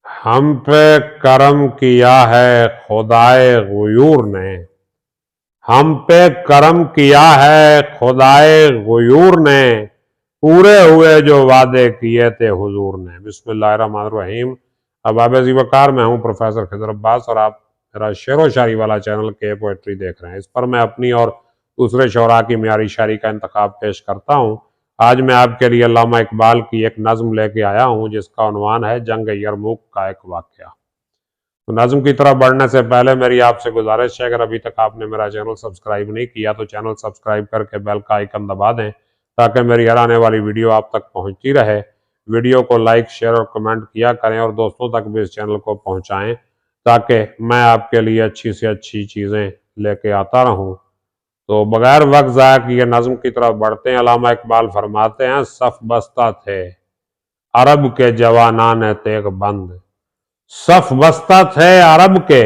ہم پہ کرم کیا ہے خدائے غیور نے، ہم پہ کرم کیا ہے خدائے غیور نے، پورے ہوئے جو وعدے کیے تھے حضور نے۔ بسم اللہ الرحمن الرحیم۔ اب ذی وقار میں ہوں پروفیسر خضر عباس، اور آپ میرا شعر و شاعری والا چینل کے پوئٹری دیکھ رہے ہیں۔ اس پر میں اپنی اور دوسرے شعراء کی معیاری شاعری کا انتخاب پیش کرتا ہوں۔ آج میں آپ کے لیے علامہ اقبال کی ایک نظم لے کے آیا ہوں جس کا عنوان ہے جنگ یرموک کا ایک واقعہ۔ تو نظم کی طرف بڑھنے سے پہلے میری آپ سے گزارش ہے، اگر ابھی تک آپ نے میرا چینل سبسکرائب نہیں کیا تو چینل سبسکرائب کر کے بیل کا آئیکن دبا دیں تاکہ میری ہر آنے والی ویڈیو آپ تک پہنچتی رہے۔ ویڈیو کو لائک، شیئر اور کمنٹ کیا کریں اور دوستوں تک بھی اس چینل کو پہنچائیں تاکہ میں آپ کے لیے اچھی سے اچھی چیزیں لے کے آتا رہوں۔ تو بغیر وقت ضائع کیے نظم کی طرف بڑھتے ہیں۔ علامہ اقبال فرماتے ہیں، صف بستہ تھے عرب کے جوانان تیغ بند، صف بستہ تھے عرب کے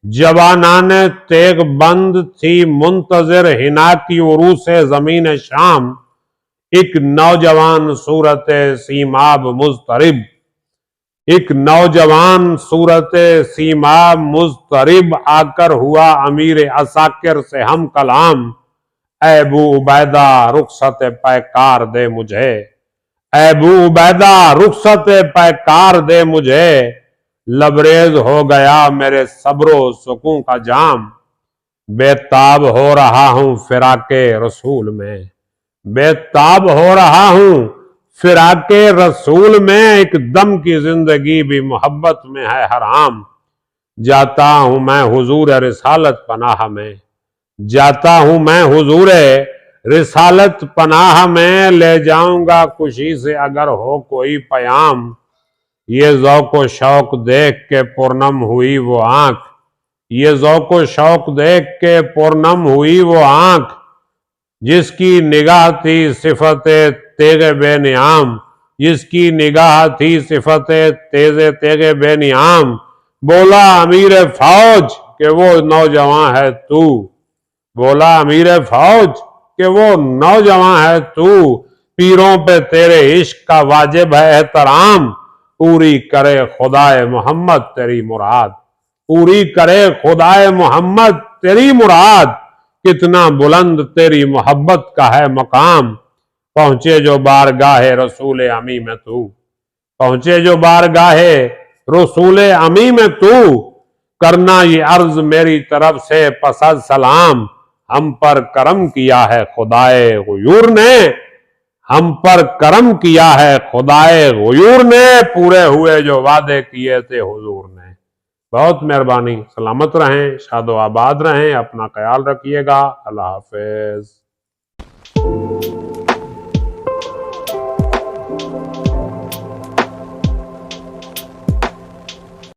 جوانان تیغ بند، تھی منتظر حنا کی عروس زمین شام، ایک نوجوان صورت سیماب مضطرب، ایک نوجوان صورت سیماب مضطرب، آ کر ہوا امیر عساکر سے ہم کلام، اے ابو عبیدہ رخصت پیکار دے مجھے، اے ابو عبیدہ رخصت پیکار دے مجھے، لبریز ہو گیا میرے صبر و سکون کا جام، بے تاب ہو رہا ہوں فراق رسول میں، بے تاب ہو رہا ہوں فراق رسول میں، ایک دم کی زندگی بھی محبت میں ہے حرام، جاتا ہوں میں حضور رسالت پناہ میں، جاتا ہوں میں حضور رسالت پناہ میں، لے جاؤں گا خوشی سے اگر ہو کوئی پیام، یہ ذوق و شوق دیکھ کے پرنم ہوئی وہ آنکھ، یہ ذوق و شوق دیکھ کے پرنم ہوئی وہ آنکھ، جس کی نگاہ تھی صفت تیغ بے نیام، جس کی نگاہ تھی صفت تیغ بے نیام، بولا امیر فوج کہ وہ نوجوان ہے تو، بولا امیر فوج کہ وہ نوجوان ہے تو، پیروں پہ تیرے عشق کا واجب ہے احترام، پوری کرے خدائے محمد تیری مراد، پوری کرے خدائے محمد تیری مراد، کتنا بلند تیری محبت کا ہے مقام، پہنچے جو بارگاہ رسول امی میں تو، پہنچے جو بارگاہ رسول امی میں تو، کرنا یہ عرض میری طرف سے پس از سلام، ہم پر کرم کیا ہے خدائے غیور نے، ہم پر کرم کیا ہے خدائے غیور نے، پورے ہوئے جو وعدے کیے تھے حضور نے۔ بہت مہربانی، سلامت رہیں، شاد و آباد رہیں، اپنا خیال رکھیے گا، اللہ حافظ۔